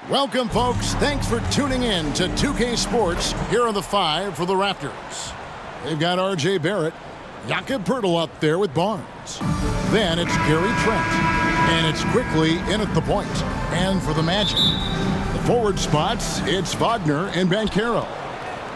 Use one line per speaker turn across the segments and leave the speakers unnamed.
Welcome, folks. Thanks for tuning in to 2K Sports here on the 5 for the Raptors. They've got R.J. Barrett, Jakob Poeltl up there with Barnes. Then it's Gary Trent, and it's quickly in at the point. And for the Magic, the forward spots, it's Wagner and Banchero.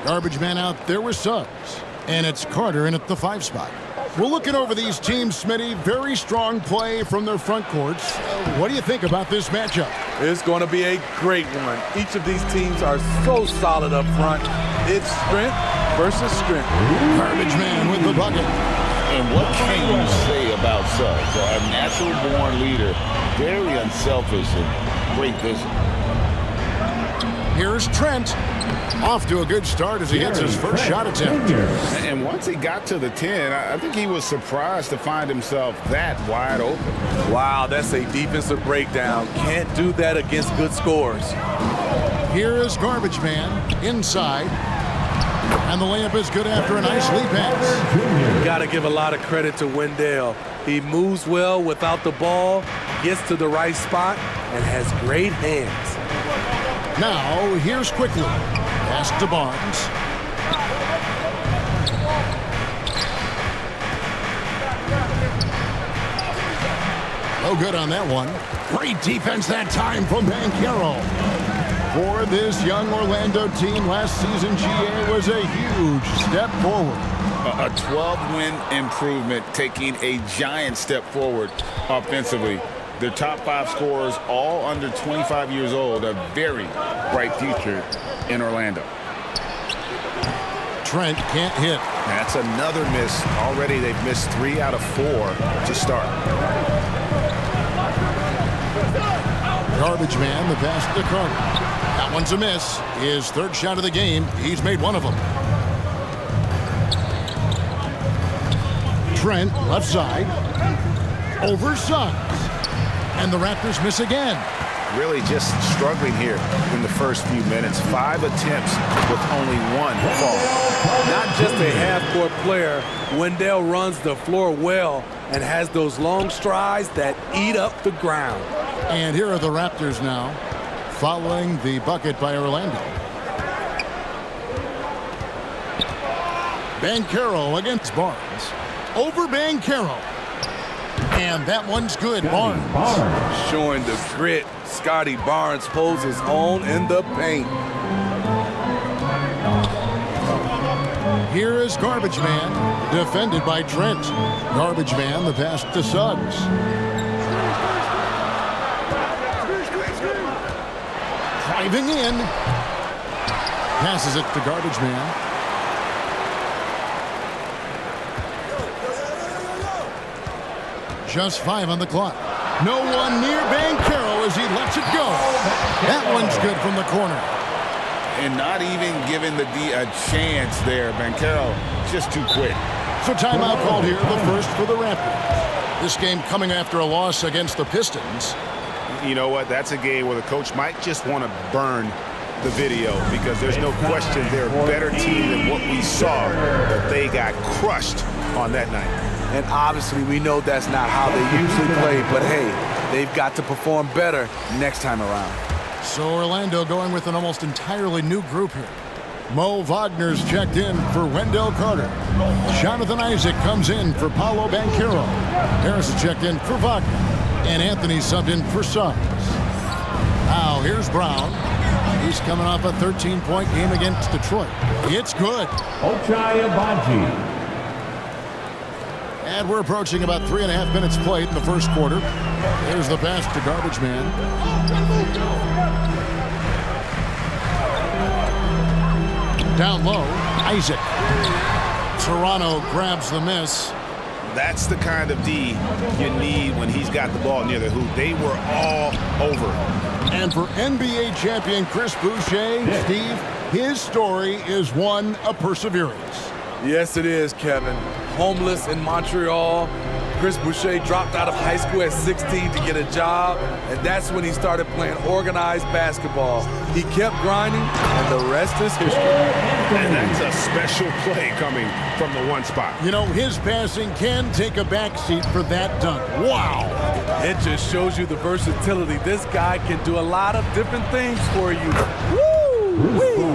Garbage man out there with Suggs, and it's Carter in at the 5 spot. We're looking over these teams, Smitty. Very strong play from their front courts. What do you think about this matchup?
It's going to be a great one. Each of these teams are so solid up front. It's strength versus strength.
Garbage man with the bucket.
And what can you say about Suggs? A natural-born leader, very unselfish and great vision.
Here's Trent. Off to a good start as he hits his first shot attempt.
And once he got to the 10, I think he was surprised to find himself that wide open.
Wow, that's a defensive breakdown. Can't do that against good scores.
Here is Garbage Man inside. And the layup is good after a nice lead pass.
Got to give a lot of credit to Wendell. He moves well without the ball, gets to the right spot, and has great hands.
Now, here's Quickly. Pass to Barnes. No good on that one. Great defense that time from Banchero. For this young Orlando team, last season GA was a huge step forward.
A 12-win improvement, taking a giant step forward offensively. Their top 5 scorers, all under 25 years old, a very bright future in Orlando.
Trent can't hit.
That's another miss. Already they've missed 3 out of 4 to start.
Garbage man, the pass to Carter. That one's a miss. His 3rd shot of the game. He's made one of them. Trent, left side. Over Suggs. And the Raptors miss again.
Really just struggling here in the first few minutes. 5 attempts with only 1 fall.
Not just a half-court player, Wendell runs the floor well and has those long strides that eat up the ground.
And here are the Raptors now, following the bucket by Orlando. Banchero against Barnes. Over Banchero. And that one's good, Barnes.
Showing the grit, Scottie Barnes holds his own in the paint.
Here is Garbage Man, defended by Trent. Garbage Man, the pass to Suggs. Driving in. Passes it to Garbage Man. Just 5 on the clock. No one near Banchero as he lets it go. That one's good from the corner.
And not even giving the D a chance there. Banchero just too quick.
So timeout called here, the first for the Raptors. This game coming after a loss against the Pistons.
You know what? That's a game where the coach might just want to burn the video because there's no question they're a better team than what we saw, but they got crushed on that night.
And obviously we know that's not how they usually play, but hey, they've got to perform better next time around.
So Orlando going with an almost entirely new group here. Mo Wagner's checked in for Wendell Carter. Jonathan Isaac comes in for Paolo Banchero. Harris is checked in for Wagner. And Anthony subbed in for Suggs. Now here's Brown. He's coming off a 13-point game against Detroit. It's good.
Ochai Agbaji.
And we're approaching about 3.5 minutes played in the first quarter. There's the pass to Garbage Man. Down low, Isaac. Toronto grabs the miss.
That's the kind of D you need when he's got the ball near the hoop. They were all over it.
And for NBA champion Chris Boucher, Steve, his story is one of perseverance.
Yes, it is, Kevin. Homeless in Montreal, Chris Boucher dropped out of high school at 16 to get a job, and that's when he started playing organized basketball. He kept grinding, and the rest is history.
And that's a special play coming from the one spot.
You know, his passing can take a backseat for that dunk. Wow!
It just shows you the versatility. This guy can do a lot of different things for you. Woo!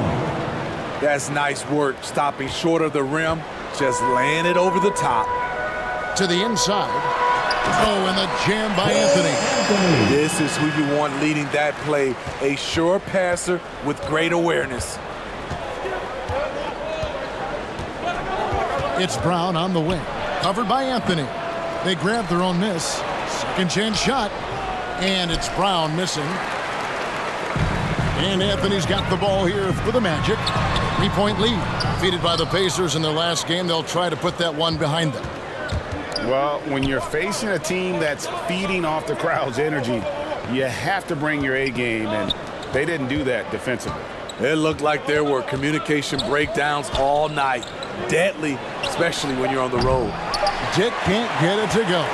That's nice work, stopping short of the rim, just laying it over the top.
To the inside. Oh, and the jam by Anthony.
This is who you want leading that play, a sure passer with great awareness.
It's Brown on the wing, covered by Anthony. They grab their own miss. Second chance shot, and it's Brown missing. And Anthony's got the ball here for the Magic. 3-point lead. Defeated by the Pacers in their last game, they'll try to put that one behind them.
Well, when you're facing a team that's feeding off the crowd's energy, you have to bring your A game, and they didn't do that defensively.
It looked like there were communication breakdowns all night. Deadly, especially when you're on the road.
Dick can't get it to go.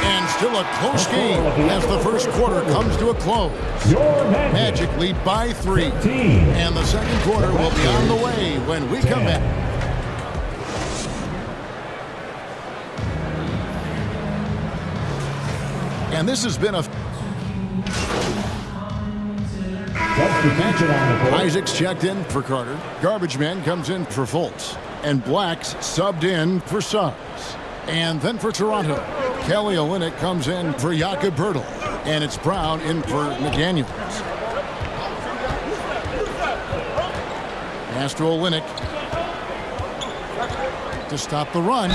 And still a close game as the first quarter comes to a close. Magic lead by 3. And the second quarter will be on the way when we come back. And this has been a... Isaac's checked in for Carter. Garbage Man comes in for Fultz. And Black's subbed in for Suggs. And then for Toronto, Kelly Olynyk comes in for Jakob Poeltl. And it's Brown in for McDaniels. Pass to Olynyk to stop the run.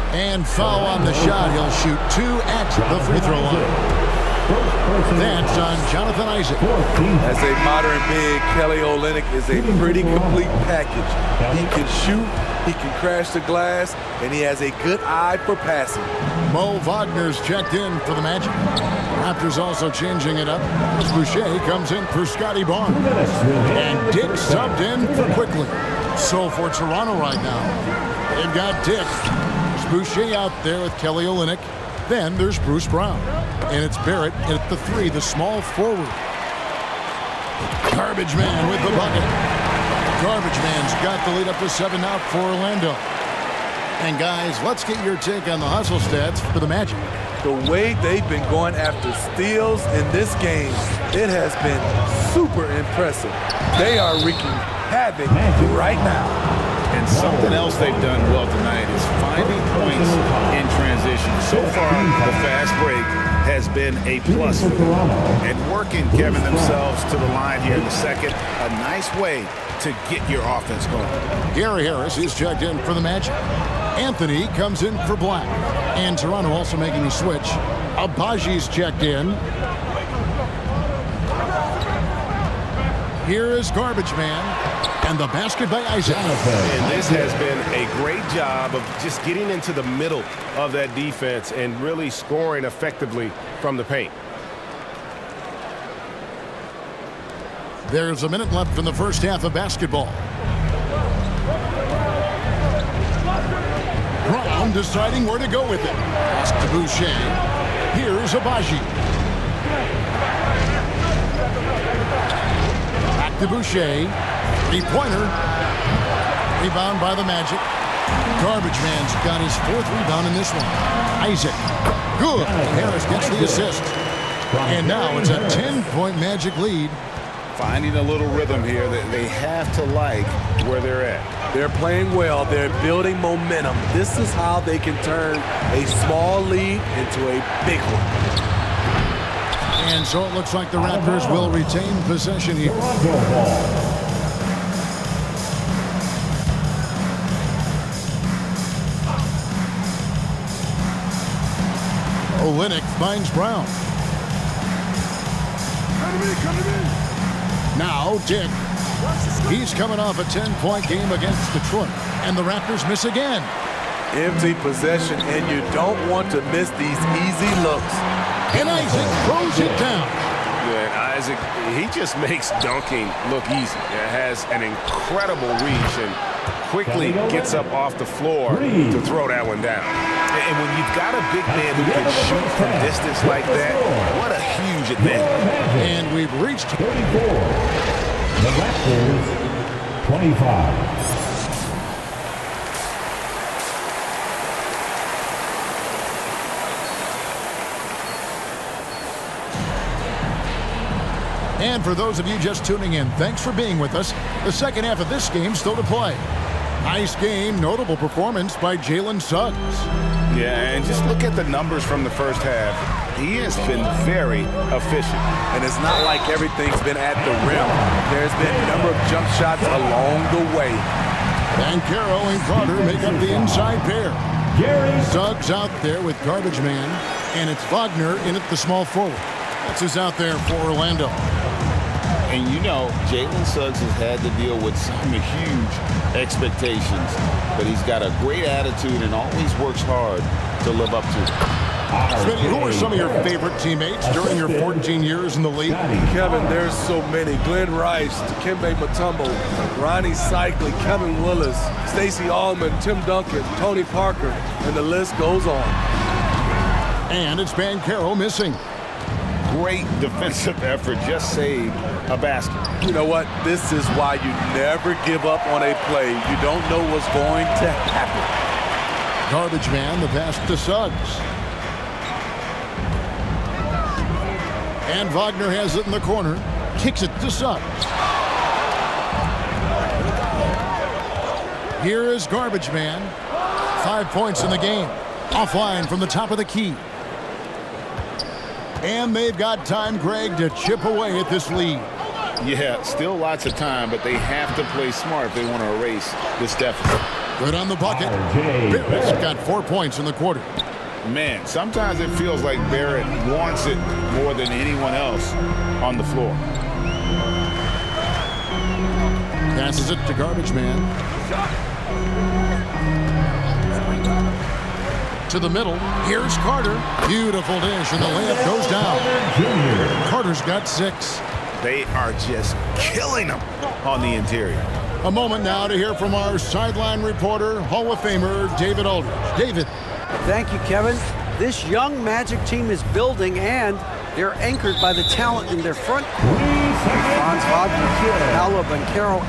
And foul on the shot. He'll shoot 2 at the free throw line. That's on Jonathan Isaac.
As a modern big, Kelly Olynyk is a pretty complete package. He can shoot, he can crash the glass, and he has a good eye for passing.
Mo Wagner's checked in for the Magic. Raptors also changing it up. Chris Boucher comes in for Scottie Barnes. And Dick subbed in for Quickly. So for Toronto right now, they've got Dick. Boucher out there with Kelly Olynyk. Then there's Bruce Brown. And it's Barrett at the 3, the small forward. Garbage Man with the bucket. Garbage Man's got the lead up to 7 out for Orlando. And guys, let's get your take on the hustle stats for the Magic.
The way they've been going after steals in this game, it has been super impressive. They are wreaking havoc right now.
And something else they've done well tonight is finding points in transition. So far, the fast break has been a plus for them. And working, Kevin, themselves to the line here in the second. A nice way to get your offense going.
Gary Harris is checked in for the Magic. Anthony comes in for Black. And Toronto also making a switch. Abaji's checked in. Here is Garbage Man. And the basket by Isaac.
And this has been a great job of just getting into the middle of that defense and really scoring effectively from the paint.
There's a minute left in the first half of basketball. Brown deciding where to go with it. Pass to Boucher. Here's Abaji. Back to Boucher. 3-pointer. Rebound by the Magic. Garbage Man's got his 4th rebound in this one. Isaac. Good. Harris gets the assist. And now it's a 10-point Magic lead.
Finding a little rhythm here that they have to like where they're at.
They're playing well. They're building momentum. This is how they can turn a small lead into a big one.
And so it looks like the Raptors will retain possession here. Olynyk finds Brown. Now Dick. He's coming off a 10-point game against Detroit. And the Raptors miss again.
Empty possession, and you don't want to miss these easy looks.
And Isaac throws it down.
Yeah, Isaac, he just makes dunking look easy. It has an incredible reach, and quickly gets up off the floor to throw that one down. And when you've got a big man who can shoot from distance like that, what a huge advantage.
And we've reached
34. The Raptors, 25.
And for those of you just tuning in, thanks for being with us. The second half of this game still to play. Nice game, notable performance by Jalen Suggs.
Yeah, and just look at the numbers from the first half. He has been very efficient.
And it's not like everything's been at the rim. There's been a number of jump shots along the way.
Banchero and Carter make up the inside pair. Suggs out there with Garbage Man, and it's Wagner in at the small forward. That's who's out there for Orlando.
And you know, Jalen Suggs has had to deal with some huge expectations, but he's got a great attitude and always works hard to live up to.
Smitty, who are some of your favorite teammates during your 14 years in the league?
Kevin, there's so many. Glenn Rice, Dikembe Mutombo, Ronnie Cycli, Kevin Willis, Stacey Allman, Tim Duncan, Tony Parker, and the list goes on.
And it's Banchero missing.
Great defensive effort, just saved a basket.
You know what? This is why you never give up on a play. You don't know what's going to happen.
Garbage Man, the pass to Suggs. And Wagner has it in the corner. Kicks it to Suggs. Here is Garbage Man. 5 points in the game. Offline from the top of the key. And they've got time, Greg, to chip away at this lead.
Yeah, still lots of time, but they have to play smart if they want to erase this deficit.
Good on the bucket. Barrett's got 4 points in the quarter.
Man, sometimes it feels like Barrett wants it more than anyone else on the floor.
Passes it to Garbage Man. To the middle. Here's Carter. Beautiful dish, and the layup goes down. Carter's got 6.
They are just killing them on the interior.
A moment now to hear from our sideline reporter, Hall of Famer David Aldridge. David.
Thank you, Kevin. This young Magic team is building, and they're anchored by the talent in their front court. Franz Wagner, Paolo Banchero.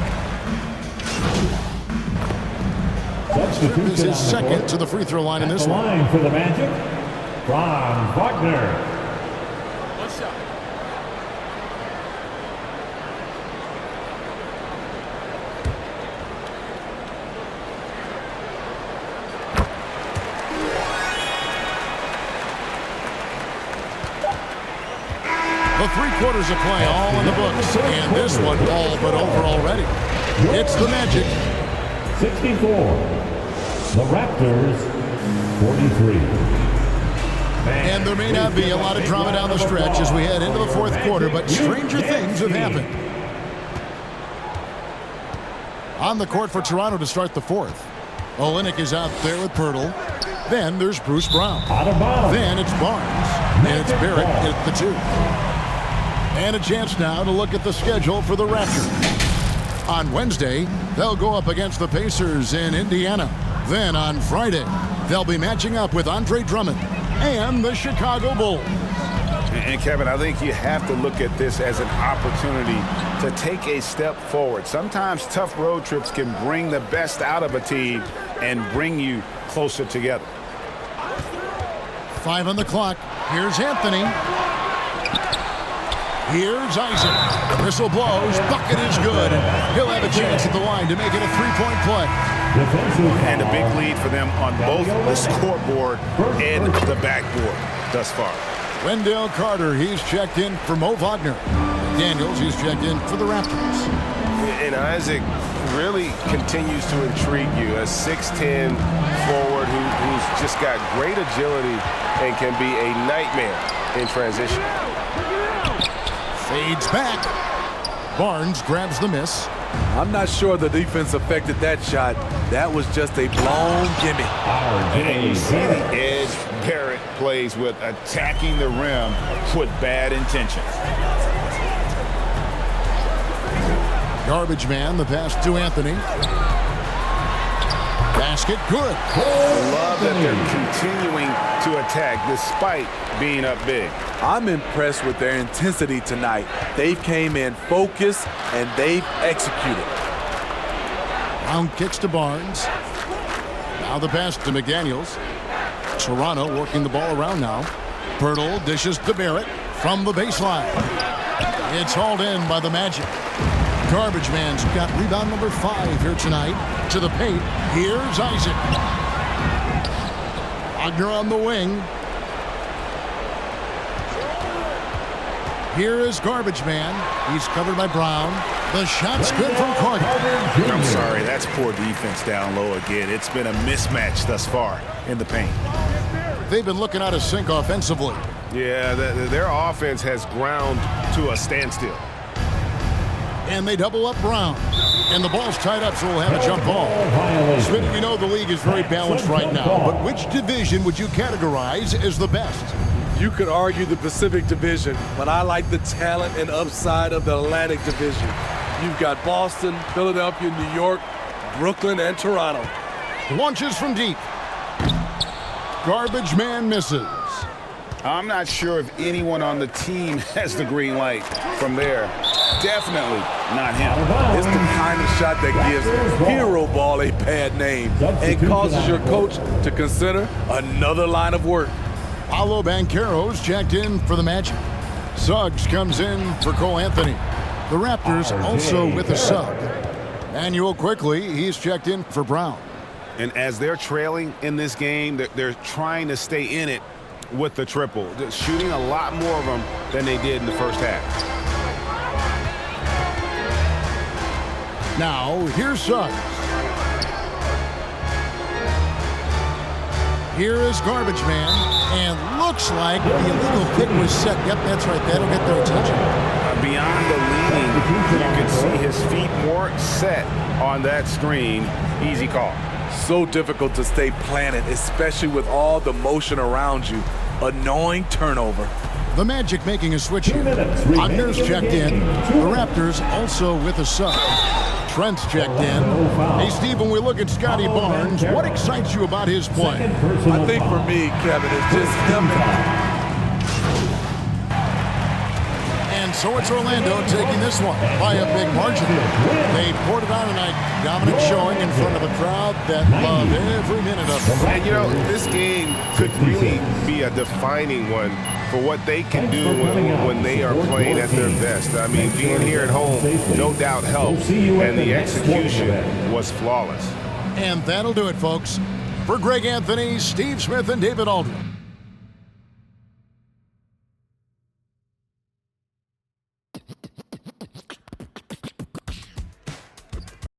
This is second to the free throw line in this one.
Line for the Magic, Franz Wagner.
The 3 quarters of play all in the books, and this one all but over already. It's the Magic.
64. The Raptors, 43.
And there may not be a lot of drama down the stretch as we head into the 4th quarter, but stranger things have happened. On the court for Toronto to start the 4th. Olynyk is out there with Pirtle. Then there's Bruce Brown. Then it's Barnes. And it's Barrett at the 2. And a chance now to look at the schedule for the Raptors. On Wednesday, they'll go up against the Pacers in Indiana. Then on Friday, they'll be matching up with Andre Drummond and the Chicago Bulls.
And Kevin, I think you have to look at this as an opportunity to take a step forward. Sometimes tough road trips can bring the best out of a team and bring you closer together.
5 on the clock. Here's Anthony. Here's Isaac. Whistle blows. Bucket is good. He'll have a chance at the line to make it a 3-point play.
And a big lead for them on both the scoreboard and the backboard thus far.
Wendell Carter, he's checked in for Mo Wagner. Daniels, he's checked in for the Raptors.
And Isaac really continues to intrigue you. A 6'10 forward who's just got great agility and can be a nightmare in transition.
Fades back. Barnes grabs the miss.
I'm not sure the defense affected that shot. That was just a blown gimme.
And you see the edge Barrett plays with, attacking the rim with bad intentions.
Garbage Man, the pass to Anthony. Basket good.
I love that they're continuing to attack despite being up big.
I'm impressed with their intensity tonight. They've came in focused and they've executed.
Brown kicks to Barnes. Now the pass to McDaniels. Toronto working the ball around now. Pirtle dishes to Barrett from the baseline. It's hauled in by the Magic. Garbage Man's got rebound number 5 here tonight. To the paint. Here's Isaac. Wagner on the wing. Here is Garbage Man. He's covered by Brown. The shot's good from Carter.
I'm sorry, that's poor defense down low again. It's been a mismatch thus far in the paint.
They've been looking out of sync offensively.
Yeah, their offense has ground to a standstill.
And they double up Brown. And the ball's tied up, so we'll have a jump ball. Smith, we know the league is very balanced right now, but which division would you categorize as the best?
You could argue the Pacific Division, but I like the talent and upside of the Atlantic Division. You've got Boston, Philadelphia, New York, Brooklyn, and Toronto.
Launches from deep. Garbage Man misses.
I'm not sure if anyone on the team has the green light from there. Definitely not him.
It's the kind of shot that gives hero ball a bad name and causes your coach to consider another line of work.
Paolo Banchero's checked in for the Magic. Suggs comes in for Cole Anthony. The Raptors also with a sub. Manuel Quickly, he's checked in for Brown.
And as they're trailing in this game, they're trying to stay in it with the triple. They're shooting a lot more of them than they did in the first half.
Now, here's Suggs. Here is Garbage Man, and looks like the illegal pick was set. Yep, that's right. That'll get their attention.
Beyond the leaning, you can see his feet more set on that screen. Easy call.
So difficult to stay planted, especially with all the motion around you. Annoying turnover.
The Magic making a switch here. Wagner's checked in. The Raptors also with a sub. Trent's checked in. Hey, Steve, when we look at Scottie Barnes, what excites you about his play?
I think for me, Kevin, it's just him.
And so it's Orlando taking this one by a big margin. They poured it on tonight. Dominant showing in front of a crowd that loved every minute of it.
And, you know, this game could really be a defining one for what they can do when they are playing at their best. I mean, being here at home no doubt helps, and the execution was flawless.
And that'll do it, folks. For Greg Anthony, Steve Smith, and David Aldridge.